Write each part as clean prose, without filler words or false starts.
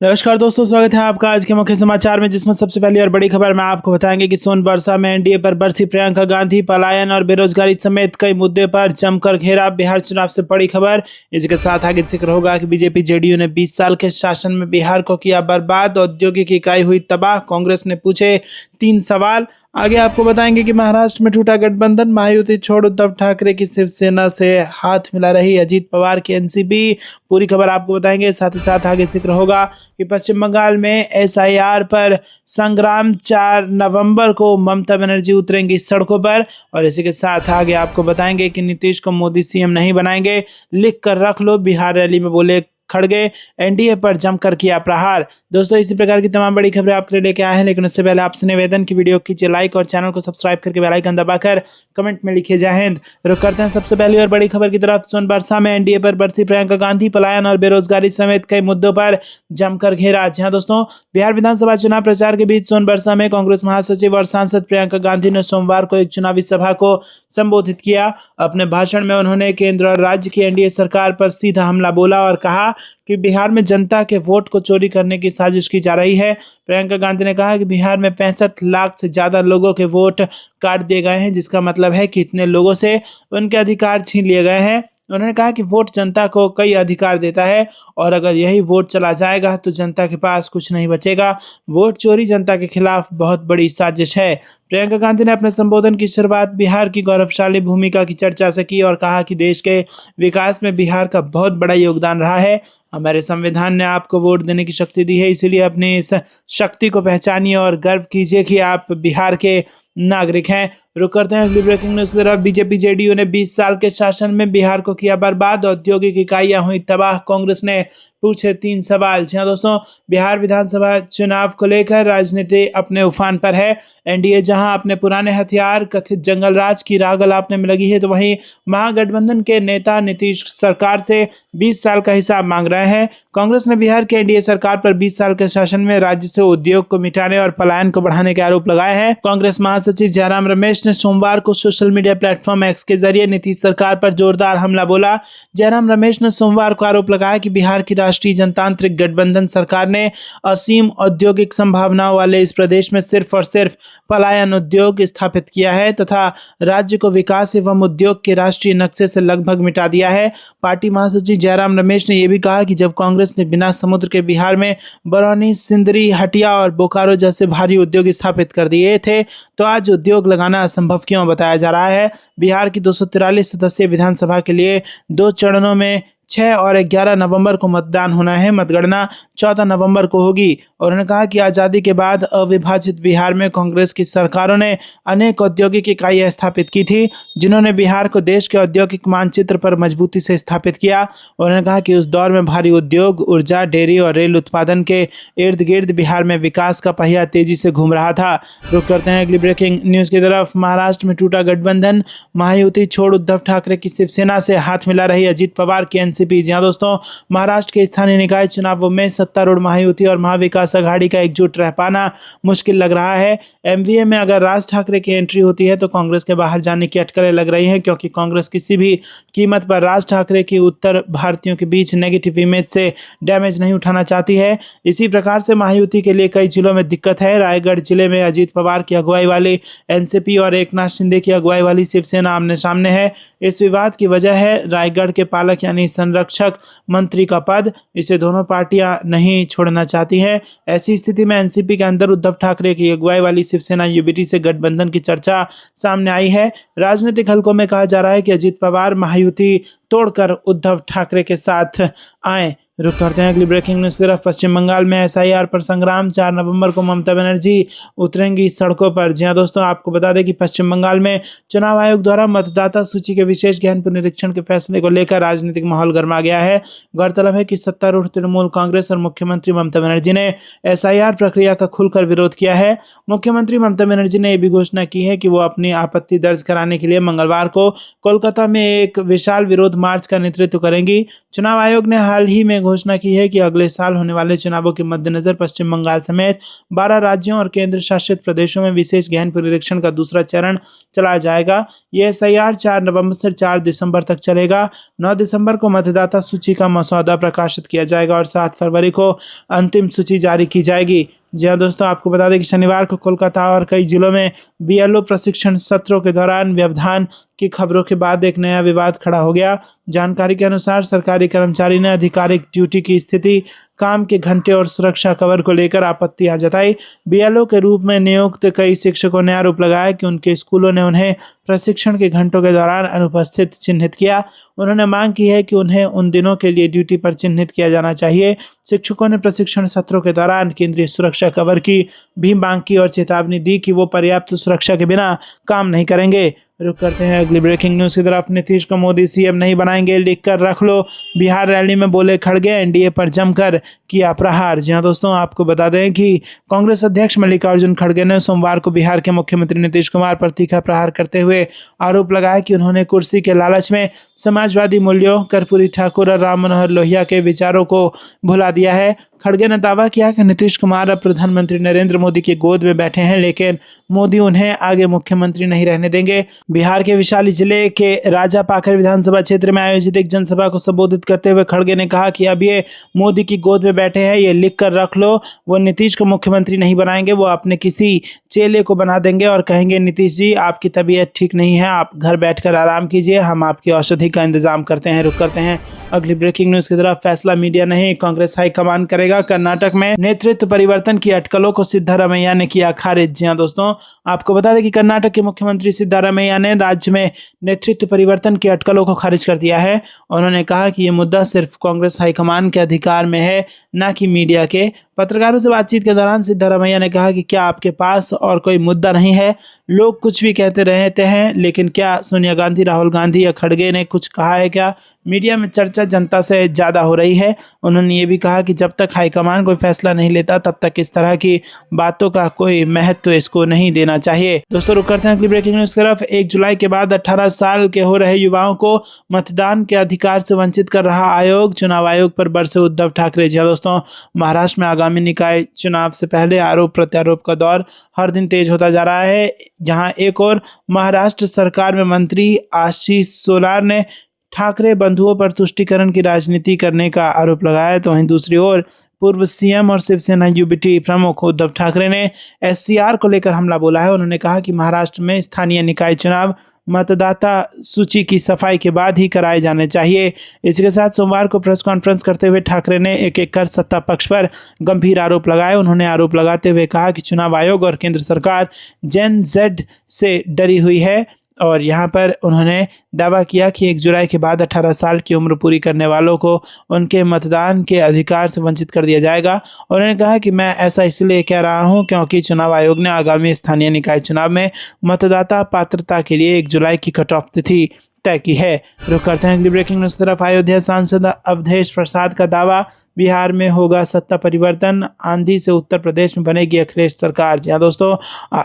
नमस्कार दोस्तों, स्वागत है आपका आज के मुख्य समाचार में, जिसमें सबसे पहली और बड़ी खबर में आपको बताएंगे कि सोनबरसा में एनडीए पर बरसी प्रियंका गांधी। पलायन और बेरोजगारी समेत कई मुद्दे पर जमकर घेरा। बिहार चुनाव से बड़ी खबर। इसके साथ आगे जिक्र होगा कि बीजेपी जेडीयू ने 20 साल के शासन में बिहार को किया बर्बाद, औद्योगिक इकाई हुई तबाह, कांग्रेस ने पूछे 3 सवाल। आगे आपको बताएंगे कि महाराष्ट्र में टूटा गठबंधन, महायुति छोड़ उद्धव ठाकरे की शिवसेना से हाथ मिला रही अजीत पवार की एनसीपी। पूरी खबर आपको बताएंगे। साथ ही साथ आगे जिक्र होगा कि पश्चिम बंगाल में एसआईआर पर संग्राम। 4 नवंबर को ममता बनर्जी उतरेंगी सड़कों पर। और इसी के साथ आगे आपको बताएंगे कि नीतीश को मोदी सीएम नहीं बनाएंगे, लिख कर रख लो, बिहार रैली में बोले खड़गे। एनडीए पर जमकर किया प्रहार। दोस्तों, इसी प्रकार की तमाम बड़ी खबरें आपके लिए लेके आए हैं, लेकिन उससे पहले आपसे निवेदन की वीडियो कीजिए लाइक और चैनल को सब्सक्राइब करके बेल आइकन दबाकर कमेंट में लिखिए जय हिंद। रुक करते हैं सबसे पहली और बड़ी खबर की तरफ। सोनबरसा में एनडीए पर बरसी प्रियंका गांधी। पलायन और बेरोजगारी समेत कई मुद्दों पर जमकर घेरा। जी हाँ दोस्तों, बिहार विधानसभा चुनाव प्रचार के बीच सोनबरसा में कांग्रेस महासचिव और सांसद प्रियंका गांधी ने सोमवार को एक चुनावी सभा को संबोधित किया। अपने भाषण में उन्होंने केंद्र और राज्य की एनडीए सरकार पर सीधा हमला बोला और कहा कि बिहार में जनता के वोट को चोरी करने की साजिश की जा रही है। प्रियंका गांधी ने कहा कि बिहार में 65 लाख से ज्यादा लोगों के वोट काट दिए गए हैं, जिसका मतलब है कि इतने लोगों से उनके अधिकार छीन लिए गए हैं। उन्होंने कहा कि वोट जनता को कई अधिकार देता है और अगर यही वोट चला जाएगा तो जनता के पास कुछ नहीं बचेगा। वोट चोरी जनता के खिलाफ बहुत बड़ी साजिश है। प्रियंका गांधी ने अपने संबोधन की शुरुआत बिहार की गौरवशाली भूमिका की चर्चा से की और कहा कि देश के विकास में बिहार का बहुत बड़ा योगदान रहा है। हमारे संविधान ने आपको वोट देने की शक्ति दी है, इसलिए अपनी इस शक्ति को पहचानिए और गर्व कीजिए कि आप बिहार के नागरिक हैं। रुक करते हैं अगली ब्रेकिंग न्यूज की तरफ। बीजेपी जेडीयू ने 20 साल के शासन में बिहार को किया बर्बाद, औद्योगिक इकाइयां हुई तबाह, कांग्रेस ने पूछे 3 सवाल। जी हाँ दोस्तों, बिहार विधानसभा चुनाव को लेकर राजनीति अपने उफान पर है। एनडीए जहां अपने पुराने हथियार कथित जंगल राज की राग अलापने में लगी है, तो वहीं महागठबंधन के नेता नीतीश सरकार से 20 साल का हिसाब मांग रहे हैं। कांग्रेस ने बिहार के एनडीए सरकार पर 20 साल के शासन में राज्य से उद्योग को मिटाने और पलायन को बढ़ाने के आरोप लगाए हैं। कांग्रेस महासचिव जयराम रमेश ने सोमवार को सोशल मीडिया प्लेटफॉर्म एक्स के जरिए नीतीश सरकार पर जोरदार हमला बोला। जयराम रमेश ने सोमवार को आरोप लगाया कि बिहार की राष्ट्रीय जनतांत्रिक गठबंधन सरकार ने असीम औद्योगिक संभावनाओं वाले इस प्रदेश में सिर्फ और सिर्फ पलायन उद्योग स्थापित किया है तथा राज्य को विकास एवं उद्योग के राष्ट्रीय नक्शे से लगभग मिटा दिया है। पार्टी महासचिव जयराम रमेश ने यह भी कहा कि जब कांग्रेस ने बिना समुद्र के बिहार में बरौनी, सिंदरी, हटिया और बोकारो जैसे भारी उद्योग स्थापित कर दिए थे, तो आज उद्योग लगाना असंभव क्यों बताया जा रहा है। बिहार की 243 सदस्यीय विधानसभा के लिए 2 चरणों में 6 और 11 नवंबर को मतदान होना है। मतगणना 14 नवंबर को होगी। और उन्होंने कहा कि आज़ादी के बाद अविभाजित बिहार में कांग्रेस की सरकारों ने अनेक औद्योगिक इकाइयां स्थापित की थी, जिन्होंने बिहार को देश के औद्योगिक मानचित्र पर मजबूती से स्थापित किया। उन्होंने कहा कि उस दौर में भारी उद्योग, ऊर्जा, डेयरी और रेल उत्पादन के इर्द गिर्द बिहार में विकास का पहिया तेजी से घूम रहा था। रुक करते हैं अगली ब्रेकिंग न्यूज की तरफ। महाराष्ट्र में टूटा गठबंधन, महायुति छोड़ उद्धव ठाकरे की शिवसेना से हाथ मिला रही अजीत पवार की एनसीपी। जी हाँ दोस्तों, महाराष्ट्र के स्थानीय निकाय चुनावों में सत्तारूढ़ महायुति और महाविकास आघाड़ी का एकजुट रह पाना मुश्किल लग रहा है। एमवीए में अगर राज ठाकरे की एंट्री होती है तो कांग्रेस के बाहर जाने की अटकलें लग रही हैं, क्योंकि कांग्रेस किसी भी कीमत पर राज ठाकरे की उत्तर भारतीयों के बीच नेगेटिव इमेज से डैमेज नहीं उठाना चाहती है। इसी प्रकार से महायुति के लिए कई जिलों में दिक्कत है। रायगढ़ जिले में अजीत पवार की अगुवाई वाली एनसीपी और एकनाथ शिंदे की अगुवाई वाली शिवसेना आमने सामने है। इस विवाद की वजह है रायगढ़ के पालक यानी संरक्षक मंत्री का पद। इसे दोनों पार्टियां नहीं छोड़ना चाहती हैं। ऐसी स्थिति में एनसीपी के अंदर उद्धव ठाकरे की अगुवाई वाली शिवसेना यूबीटी से गठबंधन की चर्चा सामने आई है। राजनीतिक हलकों में कहा जा रहा है कि अजीत पवार महायुति तोड़कर उद्धव ठाकरे के साथ आए। रुक करते हैं अगली ब्रेकिंग न्यूज की तरफ। पश्चिम बंगाल में एसआईआर पर संग्राम। 4 नवंबर को ममता बनर्जी उतरेंगी सड़कों पर। जी हाँ दोस्तों, आपको बता दें कि पश्चिम बंगाल में चुनाव आयोग द्वारा मतदाता सूची के विशेष गहन पुनरीक्षण के फैसले को लेकर राजनीतिक माहौल गर्मा गया है। गौरतलब है कि सत्तारूढ़ तृणमूल कांग्रेस और मुख्यमंत्री ममता बनर्जी ने एसआईआर प्रक्रिया का खुलकर विरोध किया है। मुख्यमंत्री ममता बनर्जी ने यह भी घोषणा की है कि वो अपनी आपत्ति दर्ज कराने के लिए मंगलवार को कोलकाता में एक विशाल विरोध मार्च का नेतृत्व करेंगी। चुनाव आयोग ने हाल ही में घोषणा की है कि अगले साल होने वाले चुनावों के मद्देनजर पश्चिम बंगाल समेत 12 राज्यों और केंद्र शासित प्रदेशों में विशेष गहन पुनरीक्षण का दूसरा चरण चलाया जाएगा। यह SIR 4 नवंबर से 4 दिसंबर तक चलेगा। 9 दिसंबर को मतदाता सूची का मसौदा प्रकाशित किया जाएगा और 7 फरवरी को अंतिम सूची जारी की जाएगी। जी हाँ दोस्तों, आपको बता दें कि शनिवार को कोलकाता और कई जिलों में BLO प्रशिक्षण सत्रों के दौरान व्यवधान की खबरों के बाद एक नया विवाद खड़ा हो गया। जानकारी के अनुसार सरकारी कर्मचारी ने आधिकारिक ड्यूटी की स्थिति, काम के घंटे और सुरक्षा कवर को लेकर आपत्तियां जताई। BLO के रूप में नियुक्त कई शिक्षकों ने आरोप लगाया कि उनके स्कूलों ने उन्हें प्रशिक्षण के घंटों के दौरान अनुपस्थित चिन्हित किया। उन्होंने मांग की है कि उन्हें उन दिनों के लिए ड्यूटी पर चिन्हित किया जाना चाहिए। शिक्षकों ने प्रशिक्षण सत्रों के दौरान केंद्रीय सुरक्षा कवर की भी मांग की और चेतावनी दी कि वो पर्याप्त सुरक्षा के बिना काम नहीं करेंगे। रुक करते हैं अगली ब्रेकिंग न्यूज की तरफ। नीतीश को मोदी CM नहीं बनाएंगे, लिख कर रख लो। बिहार रैली में बोले खड़गे, NDA पर जमकर किया प्रहार। जी हाँ दोस्तों, आपको बता दें कि कांग्रेस अध्यक्ष मल्लिकार्जुन खड़गे ने सोमवार को बिहार के मुख्यमंत्री नीतीश कुमार पर तीखा प्रहार करते हुए आरोप लगाया कि उन्होंने कुर्सी के लालच में समाजवादी मूल्यों, कर्पूरी ठाकुर और राम मनोहर लोहिया के विचारों को भुला दिया है। खड़गे ने दावा किया कि नीतीश कुमार अब प्रधानमंत्री नरेंद्र मोदी की गोद में बैठे हैं, लेकिन मोदी उन्हें आगे मुख्यमंत्री नहीं रहने देंगे। बिहार के वैशाली जिले के राजापाकर विधानसभा क्षेत्र में आयोजित एक जनसभा को संबोधित करते हुए खड़गे ने कहा कि अब ये मोदी की गोद में बैठे हैं, ये लिख कर रख लो। वो नीतीश को मुख्यमंत्री नहीं बनाएंगे, वो अपने किसी चेले को बना देंगे और कहेंगे नीतीश जी आपकी तबीयत ठीक नहीं है, आप घर बैठकर आराम कीजिए, हम आपकी औषधि का इंतजाम करते हैं। रुक करते हैं अगली ब्रेकिंग न्यूज की तरफ। फैसला मीडिया नहीं, कांग्रेस हाईकमान करेगा। कर्नाटक में नेतृत्व परिवर्तन की अटकलों को सिद्धारमैया ने किया खारिज। जी हाँ दोस्तों, आपको बता दें कि कर्नाटक के मुख्यमंत्री सिद्धारमैया ने राज्य में नेतृत्व परिवर्तन की अटकलों को खारिज कर दिया है। उन्होंने कहा कि ये मुद्दा सिर्फ कांग्रेस हाईकमान के अधिकार में है, न कि मीडिया के। पत्रकारों से बातचीत के दौरान सिद्धारमैया ने कहा कि क्या आपके पास और कोई मुद्दा नहीं है? लोग कुछ भी कहते रहते हैं, लेकिन क्या सोनिया गांधी, राहुल गांधी या खड़गे ने कुछ कहा है क्या? मीडिया में चर्चा जनता से ज़्यादा हो रही है। उन्होंने ये भी कहा कि जब तक हाईकमान कोई फैसला नहीं लेता तब तक इस तरह की बातों का कोई महत्व इसको नहीं देना चाहिए। दोस्तों रुक करते हैं अगली ब्रेकिंग न्यूज की तरफ। 1 जुलाई के बाद 18 साल के हो रहे युवाओं को मतदान के अधिकार से वंचित कर रहा आयोग। चुनाव आयोग पर बरसे उद्धव ठाकरे। जी दोस्तों, महाराष्ट्र में आगामी निकाय चुनाव से पहले आरोप प्रत्यारोप का दौर हर दिन तेज होता जा रहा है। जहां एक और महाराष्ट्र सरकार में मंत्री आशीष सोलार ने ठाकरे बंधुओं पर तुष्टीकरण की राजनीति करने का आरोप लगाया, तो वहीं दूसरी ओर पूर्व CM और शिवसेना UBT प्रमुख उद्धव ठाकरे ने SCR को लेकर हमला बोला है। उन्होंने कहा कि महाराष्ट्र में स्थानीय निकाय चुनाव मतदाता सूची की सफाई के बाद ही कराए जाने चाहिए। इसके साथ सोमवार को प्रेस कॉन्फ्रेंस करते हुए ठाकरे ने एक एक कर सत्ता पक्ष पर गंभीर आरोप लगाए। उन्होंने आरोप लगाते हुए कहा कि चुनाव आयोग और केंद्र सरकार Gen Z से डरी हुई है और यहाँ पर उन्होंने दावा किया कि 1 जुलाई के बाद 18 साल की उम्र पूरी करने वालों को उनके मतदान के अधिकार से वंचित कर दिया जाएगा। उन्होंने कहा कि मैं ऐसा इसलिए कह रहा हूँ क्योंकि चुनाव आयोग ने आगामी स्थानीय निकाय चुनाव में मतदाता पात्रता के लिए 1 जुलाई की कट ऑफ तिथि तय की है। रुक करते हैं अगली ब्रेकिंग न्यूज तरफ। अयोध्या सांसद अवधेश प्रसाद का दावा, बिहार में होगा सत्ता परिवर्तन, आंधी से उत्तर प्रदेश में बनेगी अखिलेश सरकार। जी हाँ दोस्तों,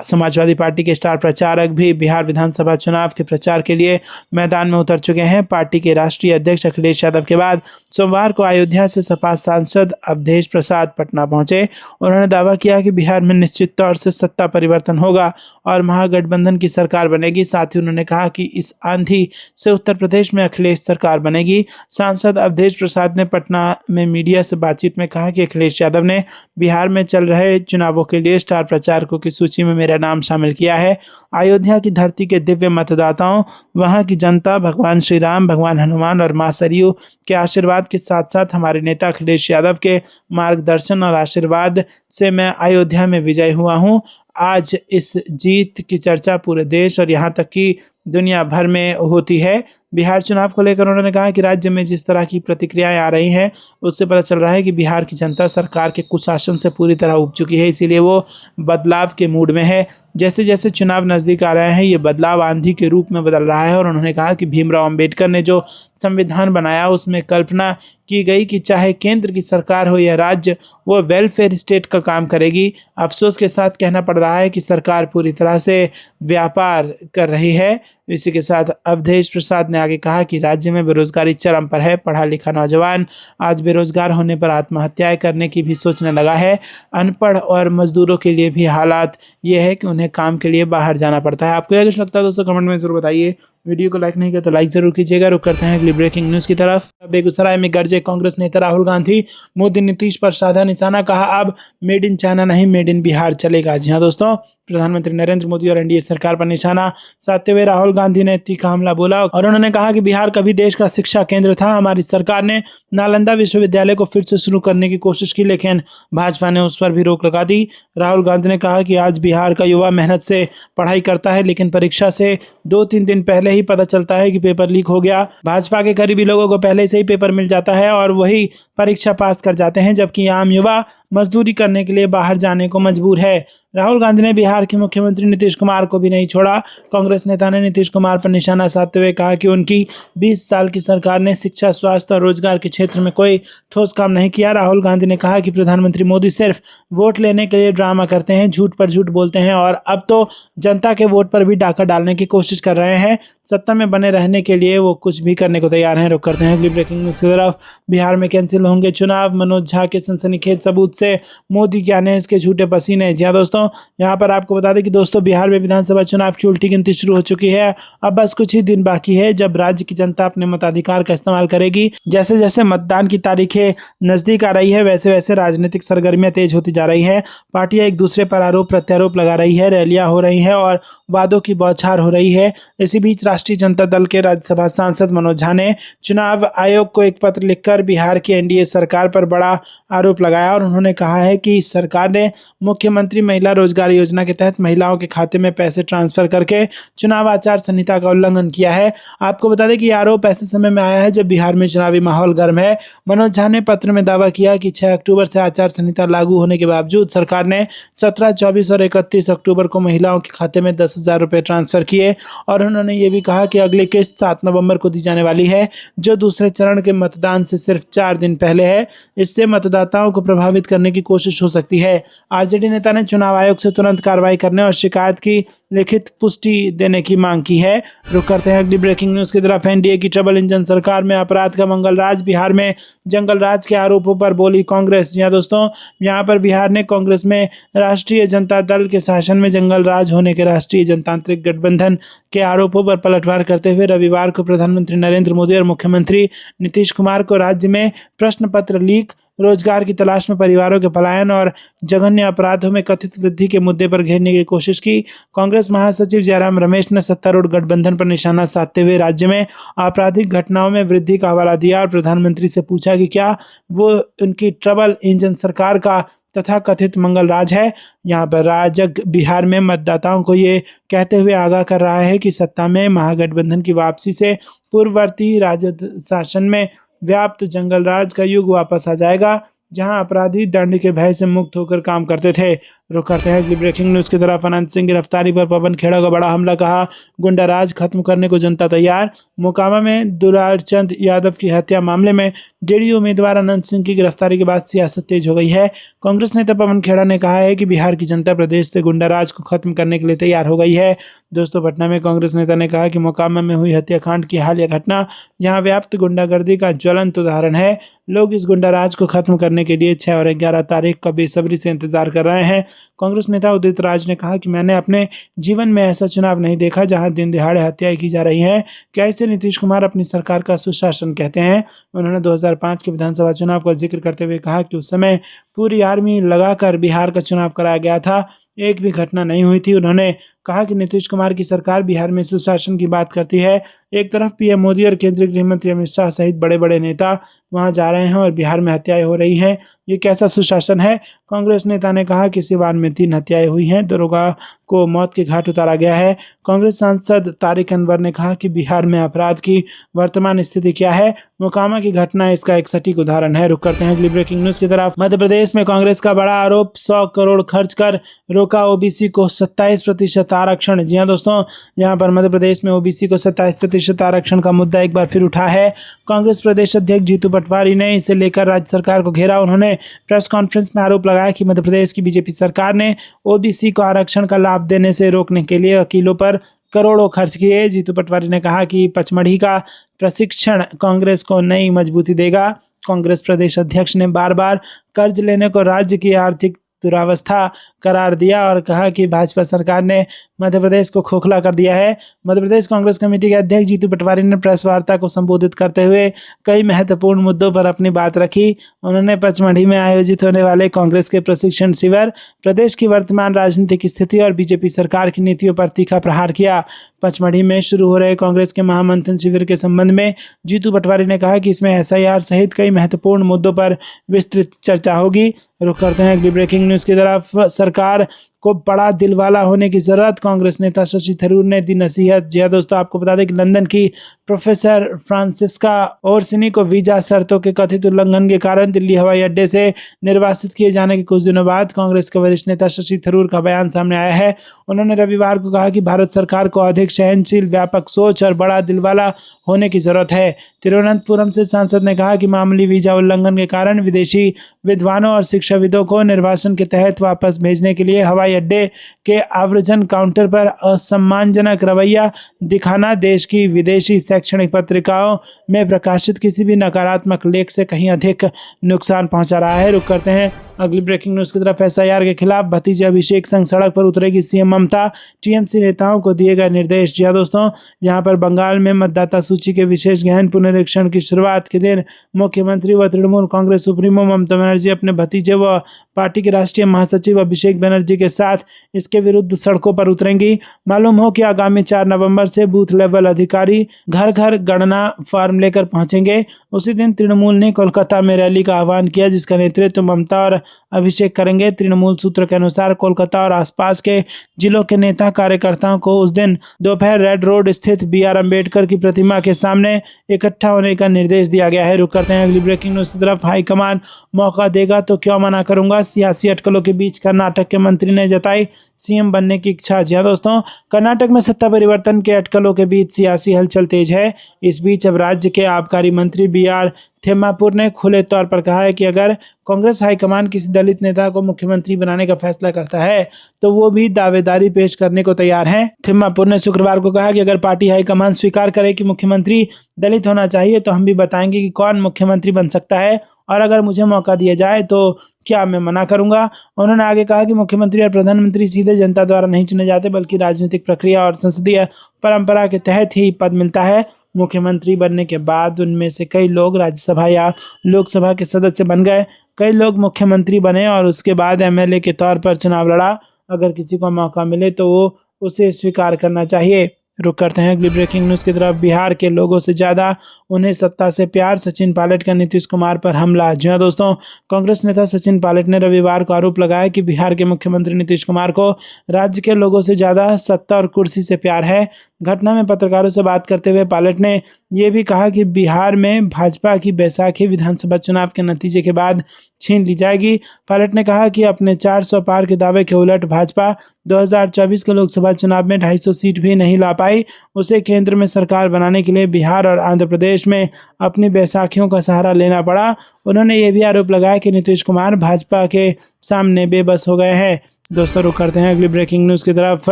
समाजवादी पार्टी के स्टार प्रचारक भी बिहार विधानसभा चुनाव के प्रचार के लिए मैदान में उतर चुके हैं। पार्टी के राष्ट्रीय अध्यक्ष अखिलेश यादव के बाद सोमवार को अयोध्या से सपा सांसद अवधेश प्रसाद पटना पहुंचे। उन्होंने दावा किया कि बिहार में निश्चित तौर से सत्ता परिवर्तन होगा और महागठबंधन की सरकार बनेगी। साथ ही उन्होंने कहा कि इस आंधी से उत्तर प्रदेश में अखिलेश सरकार बनेगी। सांसद अवधेश प्रसाद ने पटना में मीडिया से बातचीत में कहा कि अखिलेश यादव ने बिहार में चल रहे चुनावों के लिए स्टार प्रचारकों की सूची में मेरा नाम शामिल किया है। अयोध्या की धरती के दिव्य मतदाताओं, वहां की जनता, भगवान श्री राम, भगवान हनुमान और मां सरयू के आशीर्वाद के साथ साथ हमारे नेता अखिलेश यादव के मार्गदर्शन और आशीर्वाद से मैं अयोध्या में विजयी हुआ हूं। आज इस जीत की चर्चा पूरे देश और यहाँ तक कि दुनिया भर में होती है। बिहार चुनाव को लेकर उन्होंने कहा कि राज्य में जिस तरह की प्रतिक्रियाएं आ रही हैं उससे पता चल रहा है कि बिहार की जनता सरकार के कुशासन से पूरी तरह उब चुकी है, इसीलिए वो बदलाव के मूड में है। जैसे जैसे चुनाव नज़दीक आ रहे हैं ये बदलाव आंधी के रूप में बदल रहा है। और उन्होंने कहा कि भीमराव अंबेडकर ने जो संविधान बनाया उसमें कल्पना की गई कि चाहे केंद्र की सरकार हो या राज्य, वो वेलफेयर स्टेट का काम करेगी। अफसोस के साथ कहना पड़ रहा है कि सरकार पूरी तरह से व्यापार कर रही है। इसी के साथ अवधेश प्रसाद ने आगे कहा कि राज्य में बेरोजगारी चरम पर है। पढ़ा लिखा नौजवान आज बेरोजगार होने पर आत्महत्याएं करने की भी सोचने लगा है। अनपढ़ और मजदूरों के लिए भी हालात ये है कि उन्हें काम के लिए बाहर जाना पड़ता है। आपको क्या कुछ लगता है दोस्तों, कमेंट में जरूर बताइए। वीडियो को लाइक नहीं किया तो लाइक जरूर कीजिएगा। रुक करते हैं अगली ब्रेकिंग न्यूज की तरफ। बेगूसराय में गरजे कांग्रेस नेता राहुल गांधी, मोदी नीतीश पर साधा निशाना, कहा अब मेड इन चाइना नहीं मेड इन बिहार चलेगा। जी हाँ दोस्तों, प्रधानमंत्री नरेंद्र मोदी और एनडीए सरकार पर निशाना साधते हुए राहुल गांधी ने तीखा हमला बोला और उन्होंने कहा कि बिहार कभी देश का शिक्षा केंद्र था। हमारी सरकार ने नालंदा विश्वविद्यालय को फिर से शुरू करने की कोशिश की, लेकिन भाजपा ने उस पर भी रोक लगा दी। राहुल गांधी ने कहा कि आज बिहार का युवा मेहनत से पढ़ाई करता है, लेकिन परीक्षा से 2-3 दिन पहले ही पता चलता है कि पेपर लीक हो गया। भाजपा के करीबी लोगों को पहले से ही पेपर मिल जाता है और वही परीक्षा पास कर जाते हैं, जबकि आम युवा मजदूरी करने के लिए बाहर जाने को मजबूर है। राहुल गांधी ने बिहार के मुख्यमंत्री नीतीश कुमार को भी नहीं छोड़ा। कांग्रेस नेता ने नीतीश कुमार पर निशाना साधते हुए कहा कि उनकी 20 साल की सरकार ने शिक्षा, स्वास्थ्य और रोजगार के क्षेत्र में कोई ठोस काम नहीं किया। राहुल गांधी ने कहा कि प्रधानमंत्री मोदी सिर्फ वोट लेने के लिए ड्रामा करते हैं, झूठ पर झूठ बोलते हैं और अब तो जनता के वोट पर भी डाका डालने की कोशिश कर रहे हैं। सत्ता में बने रहने के लिए वो कुछ भी करने को तैयार हैं। रुक करते हैं अगली ब्रेकिंग न्यूज की तरफ। बिहार में कैंसिल होंगे चुनाव, मनोज झा के सनसनीखेज सबूत से मोदी के आने इसके झूठे पसीने। जी हाँ दोस्तों, यहाँ पर आपको बता दें कि दोस्तों बिहार में विधानसभा चुनाव की उल्टी गिनती शुरू हो चुकी है। अब बस कुछ ही दिन बाकी है जब राज्य की जनता अपने मताधिकार का इस्तेमाल करेगी। जैसे जैसे मतदान की तारीखें नजदीक आ रही है वैसे वैसे राजनीतिक सरगर्मियां तेज होती जा रही हैं। पार्टियां एक दूसरे पर आरोप प्रत्यारोप लगा रही है, रैलियां हो रही हैं और वादों की बौछार हो रही है। इसी बीच राष्ट्रीय जनता दल के राज्यसभा सांसद मनोज झा ने चुनाव आयोग को एक पत्र लिखकर बिहार की एनडीए सरकार पर बड़ा आरोप लगाया और उन्होंने कहा है कि सरकार ने मुख्यमंत्री महिला रोजगार योजना के तहत महिलाओं के खाते में पैसे ट्रांसफर करके चुनाव आचार संहिता का उल्लंघन किया है। आपको बता दें कि ये आरोप ऐसे समय में आया है जब बिहार में चुनावी माहौल गर्म है। मनोज झा ने पत्र में दावा किया कि 6 अक्टूबर से आचार संहिता लागू होने के बावजूद सरकार ने 17, 24 और 31 अक्टूबर को महिलाओं के खाते में 10,000 रुपये ट्रांसफर किए और उन्होंने ये भी कहा कि अगली किस्त 7 नवंबर को दी जाने वाली है, जो दूसरे चरण के मतदान से सिर्फ 4 दिन पहले है। इससे मतदाताओं को प्रभावित करने की कोशिश हो सकती है। आरजेडी नेता ने चुनाव आयोग से तुरंत कार्रवाई करने और शिकायत की लिखित पुष्टि देने की मांग की है। रुक करते हैं अगली ब्रेकिंग न्यूज की तरफ। एनडीए की ट्रबल इंजन सरकार में अपराध का मंगल राज, बिहार में जंगल राज के आरोपों पर बोली कांग्रेस। जी दोस्तों, यहाँ पर बिहार ने कांग्रेस में राष्ट्रीय जनता दल के शासन में जंगल राज होने के राष्ट्रीय जनतांत्रिक गठबंधन के आरोपों पर पलटवार करते हुए रविवार को प्रधानमंत्री नरेंद्र मोदी और मुख्यमंत्री नीतीश कुमार को राज्य में प्रश्न पत्र लीक, रोजगार की तलाश में परिवारों के पलायन और जघन्य अपराधों में कथित वृद्धि के मुद्दे पर घेरने की कोशिश की। कांग्रेस महासचिव जयराम रमेश ने सत्तारूढ़ गठबंधन पर निशाना साधते हुए राज्य में आपराधिक घटनाओं में वृद्धि का हवाला दिया और प्रधानमंत्री से पूछा कि क्या वो उनकी ट्रबल इंजन सरकार का तथा कथित मंगल राज है। यहाँ पर राजग बिहार में मतदाताओं को ये कहते हुए आगाह कर रहा है कि सत्ता में महागठबंधन की वापसी से पूर्ववर्ती राजद शासन में व्याप्त जंगल राज का युग वापस आ जाएगा, जहां अपराधी दंड के भय से मुक्त होकर काम करते थे। रुक करते हैं अगली ब्रेकिंग न्यूज की तरफ। अनंत सिंह गिरफ्तारी पर पवन खेड़ा का बड़ा हमला, कहा गुंडा राज खत्म करने को जनता तैयार। मोकामा में दुलारचंद यादव की हत्या मामले में जेडीयू उम्मीदवार अनंत सिंह की गिरफ्तारी के बाद सियासत तेज हो गई है। कांग्रेस नेता पवन खेड़ा ने कहा है कि बिहार की जनता प्रदेश से गुंडा राज को खत्म करने के लिए तैयार हो गई है। दोस्तों, पटना में कांग्रेस नेता ने कहा कि मोकामा में हुई हत्याकांड की हालिया घटना यहाँ व्याप्त गुंडागर्दी का ज्वलंत उदाहरण है। लोग इस गुंडा राज को खत्म करने के लिए 6 और 11 तारीख का बेसब्री से इंतजार कर रहे हैं। कांग्रेस नेता उदित राज ने कहा कि मैंने अपने जीवन में ऐसा चुनाव नहीं देखा जहां दिन दिहाड़े हत्याएं की जा रही हैं। क्या इसे नीतीश कुमार अपनी सरकार का सुशासन कहते हैं? उन्होंने 2005 के विधानसभा चुनाव का जिक्र करते हुए कहा कि उस समय पूरी आर्मी लगाकर बिहार का चुनाव कराया गया था, एक भी घटना नहीं हुई थी। उन्होंने कहा कि नीतीश कुमार की सरकार बिहार में सुशासन की बात करती है। एक तरफ पीएम मोदी और केंद्रीय गृह मंत्री अमित शाह सहित बड़े बड़े नेता वहां जा रहे हैं और बिहार में हत्याएं हो रही हैं। ये कैसा सुशासन है? कांग्रेस नेता ने कहा कि सिवान में 3 हत्याएं हुई हैं, दरोगा को मौत के घाट उतारा गया है। कांग्रेस सांसद तारिक अनवर ने कहा कि बिहार में अपराध की वर्तमान स्थिति क्या है, मोकामा की घटना इसका एक सटीक उदाहरण है। रुक करते हैं अगली ब्रेकिंग न्यूज की तरफ। मध्य प्रदेश में कांग्रेस का बड़ा आरोप, 100 करोड़ खर्च कर रोका ओबीसी को 27% आरक्षण। जी हां दोस्तों, यहाँ पर मध्य प्रदेश में ओबीसी को 27% आरक्षण का मुद्दा एक बार फिर उठा है। कांग्रेस प्रदेश अध्यक्ष जीतू पटवारी ने इसे लेकर राज्य सरकार को घेरा। उन्होंने प्रेस कॉन्फ्रेंस में आरोप लगाया कि मध्य प्रदेश की बीजेपी सरकार ने ओबीसी को आरक्षण का लाभ देने से रोकने के लिए वकीलों पर करोड़ों खर्च किए। जीतू पटवारी ने कहा कि पचमढ़ी का प्रशिक्षण कांग्रेस को नई मजबूती देगा। कांग्रेस प्रदेश अध्यक्ष ने बार बार कर्ज लेने को राज्य की आर्थिक दुरावस्था करार दिया और कहा कि भाजपा सरकार ने मध्य प्रदेश को खोखला कर दिया है। मध्य प्रदेश कांग्रेस कमेटी के अध्यक्ष जीतू पटवारी ने प्रेस वार्ता को संबोधित करते हुए कई महत्वपूर्ण मुद्दों पर अपनी बात रखी। उन्होंने पचमढ़ी में आयोजित होने वाले कांग्रेस के प्रशिक्षण शिविर, प्रदेश की वर्तमान राजनीतिक स्थिति और बीजेपी सरकार की नीतियों पर तीखा प्रहार किया। पचमढ़ी में शुरू हो रहे कांग्रेस के महामंथन शिविर के संबंध में जीतू पटवारी ने कहा कि इसमें एसआईआर सहित कई महत्वपूर्ण मुद्दों पर विस्तृत चर्चा होगी। रुक करते हैं अगली ब्रेकिंग न्यूज की तरफ। सरकार को बड़ा दिलवाला होने की जरूरत, कांग्रेस नेता शशि थरूर ने दी नसीहत। जी दोस्तों, आपको बता दें कि लंदन की प्रोफेसर फ्रांसिस्का ओर्सिनी को वीजा शर्तों के कथित उल्लंघन के कारण दिल्ली हवाई अड्डे से निर्वासित किए जाने के कुछ दिनों बाद कांग्रेस के वरिष्ठ नेता शशि थरूर का बयान सामने आया है। उन्होंने रविवार को कहा कि भारत सरकार को अधिक सहनशील, व्यापक सोच और बड़ा दिलवाला होने की जरूरत है। तिरुवनंतपुरम से सांसद ने कहा कि मामूली वीजा उल्लंघन के कारण विदेशी विद्वानों और शिक्षाविदों को निर्वासन के तहत वापस भेजने के लिए हवाई अड्डे के आव्रजन काउंटर पर असम्मानजनक रवैया दिखाना देश की विदेशी शैक्षणिक पत्रिकाओं में प्रकाशित किसी भी नकारात्मक लेख से कहीं अधिक नुकसान पहुंचा रहा है। रुक करते हैं अगली ब्रेकिंग न्यूज की तरफ। एसआईआर के खिलाफ भतीजे अभिषेक संग सड़क पर उतरेगी सीएम ममता, टीएमसी नेताओं को दिए गए निर्देश। जी दोस्तों, यहाँ पर बंगाल में मतदाता सूची के विशेष गहन पुनरीक्षण की शुरुआत के दिन मुख्यमंत्री व तृणमूल कांग्रेस सुप्रीमो ममता बनर्जी अपने भतीजे व पार्टी के राष्ट्रीय महासचिव अभिषेक बनर्जी के साथ इसके विरुद्ध सड़कों पर उतरेंगी। मालूम हो कि आगामी 4 नवंबर से बूथ लेवल अधिकारी घर घर गणना फॉर्म लेकर पहुंचेंगे। उसी दिन तृणमूल ने कोलकाता में रैली का आह्वान किया, जिसका नेतृत्व ममता और अभिषेक करेंगे। तृणमूल सूत्र के अनुसार कोलकाता और आसपास के जिलों के नेता कार्यकर्ताओं को उस दिन दोपहर रेड रोड स्थित BR अम्बेडकर की प्रतिमा के सामने इकट्ठा होने का निर्देश दिया गया है। रुक करते हैं अगली ब्रेकिंग न्यूज की तरफ। हाईकमान मौका देगा तो क्यों मना करूंगा, सियासी अटकलों के बीच कर्नाटक के मंत्री ने जताई सीएम बनने की इच्छा। जी दोस्तों, कर्नाटक में सत्ता परिवर्तन के अटकलों के बीच सियासी हलचल तेज है। इस बीच अब राज्य के आबकारी मंत्री BR थिम्मापुर ने खुले तौर पर कहा है कि अगर कांग्रेस हाईकमान किसी दलित नेता को मुख्यमंत्री बनाने का फैसला करता है तो वो भी दावेदारी पेश करने को तैयार हैं। थिम्मापुर ने शुक्रवार को कहा कि अगर पार्टी हाईकमान स्वीकार करे कि मुख्यमंत्री दलित होना चाहिए तो हम भी बताएंगे कि कौन मुख्यमंत्री बन सकता है, और अगर मुझे मौका दिया जाए तो क्या मैं मना करूंगा। उन्होंने आगे कहा कि मुख्यमंत्री और प्रधानमंत्री सीधे जनता द्वारा नहीं चुने जाते, बल्कि राजनीतिक प्रक्रिया और संसदीय परंपरा के तहत ही पद मिलता है। मुख्यमंत्री बनने के बाद उनमें से कई लोग राज्यसभा या लोकसभा के सदस्य बन गए, कई लोग मुख्यमंत्री बने और उसके बाद MLA के तौर पर चुनाव लड़ा। अगर किसी को मौका मिले तो वो उसे स्वीकार करना चाहिए। रुक करते हैं अगली ब्रेकिंग न्यूज की तरफ। बिहार के लोगों से ज्यादा उन्हें सत्ता से प्यार, सचिन पायलट का नीतीश कुमार पर हमला। जी दोस्तों, कांग्रेस नेता सचिन पायलट ने रविवार को आरोप लगाया कि बिहार के मुख्यमंत्री नीतीश कुमार को राज्य के लोगों से ज्यादा सत्ता और कुर्सी से प्यार है। घटना में पत्रकारों से बात करते हुए पायलट ने यह भी कहा कि बिहार में भाजपा की बैसाखी विधानसभा चुनाव के नतीजे के बाद छीन ली जाएगी। पायलट ने कहा कि अपने 400 पार के दावे के उलट भाजपा 2024 के लोकसभा चुनाव में 250 सीट भी नहीं ला पाई। उसे केंद्र में सरकार बनाने के लिए बिहार और आंध्र प्रदेश में अपनी बैसाखियों का सहारा लेना पड़ा। उन्होंने ये भी आरोप लगाया कि नीतीश कुमार भाजपा के सामने बेबस हो गए हैं। दोस्तों, रुक करते हैं अगली ब्रेकिंग न्यूज़ की तरफ।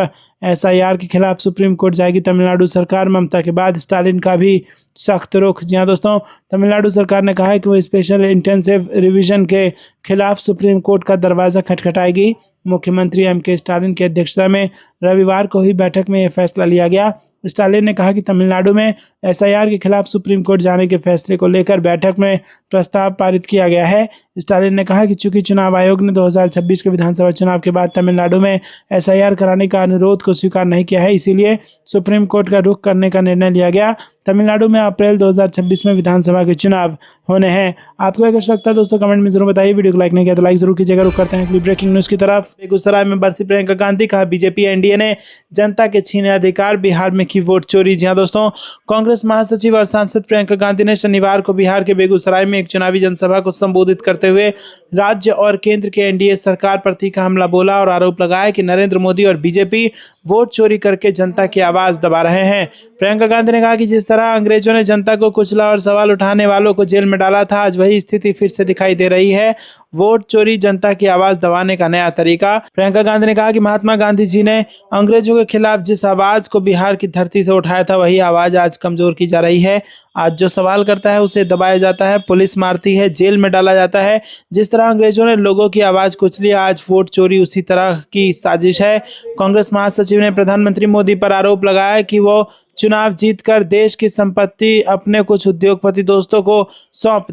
SIR के खिलाफ सुप्रीम कोर्ट जाएगी तमिलनाडु सरकार, ममता के बाद स्टालिन का भी सख्त रुख। जी हाँ दोस्तों, तमिलनाडु सरकार ने कहा है कि वो स्पेशल इंटेंसिव रिवीजन के खिलाफ सुप्रीम कोर्ट का दरवाज़ा खटखटाएगी। मुख्यमंत्री MK स्टालिन की अध्यक्षता में रविवार को हुई बैठक में यह फैसला लिया गया। स्टालिन ने कहा कि तमिलनाडु में SIR के खिलाफ सुप्रीम कोर्ट जाने के फैसले को लेकर बैठक में प्रस्ताव पारित किया गया है। स्टालिन ने कहा कि चूंकि चुनाव आयोग ने 2026 के विधानसभा चुनाव के बाद तमिलनाडु में SIR कराने का अनुरोध को स्वीकार नहीं किया है, इसीलिए सुप्रीम कोर्ट का रुख करने का निर्णय लिया गया। तमिलनाडु में अप्रैल 2026 में विधानसभा के चुनाव होने हैं। आपको क्या लगता है दोस्तों, कमेंट में जरूर बताइए। वीडियो को लाइक नहीं किया तो लाइक जरूर कीजिएगा। रुक करते हैं अगली ब्रेकिंग न्यूज की तरफ। बेगूसराय में बरसी प्रियंका गांधी, कहा बीजेपी NDA ने जनता के छीने अधिकार, बिहार में की वोट चोरी। जी हाँ दोस्तों, कांग्रेस महासचिव और सांसद प्रियंका गांधी ने शनिवार को बिहार के बेगूसराय में एक चुनावी जनसभा को संबोधित करते हुए राज्य और केंद्र के NDA सरकार पर तीखा हमला बोला और आरोप लगाया कि नरेंद्र मोदी और बीजेपी वोट चोरी करके जनता की आवाज दबा रहे हैं। प्रियंका गांधी ने कहा कि जिस तरह अंग्रेजों ने जनता को कुचला और सवाल उठाने वालों को जेल में डाला था, आज वही स्थिति फिर से दिखाई दे रही है। वोट चोरी, जनता की आवाज दबाने का नया तरीका। प्रियंका गांधी ने कहा कि महात्मा गांधी जी ने अंग्रेजों के खिलाफ जिस आवाज को बिहार की धरती से उठाया था, वही आवाज आज कमजोर की जा रही है। आज जो सवाल करता है उसे दबाया जाता है, पुलिस मारती है, जेल में डाला जाता है। जिस तरह अंग्रेजों ने लोगों की आवाज कुचली, आज वोट चोरी उसी तरह की साजिश है। कांग्रेस महासचिव ने प्रधानमंत्री मोदी पर आरोप लगाया कि वो चुनाव जीतकर देश की संपत्ति अपने कुछ उद्योगपति दोस्तों को सौंप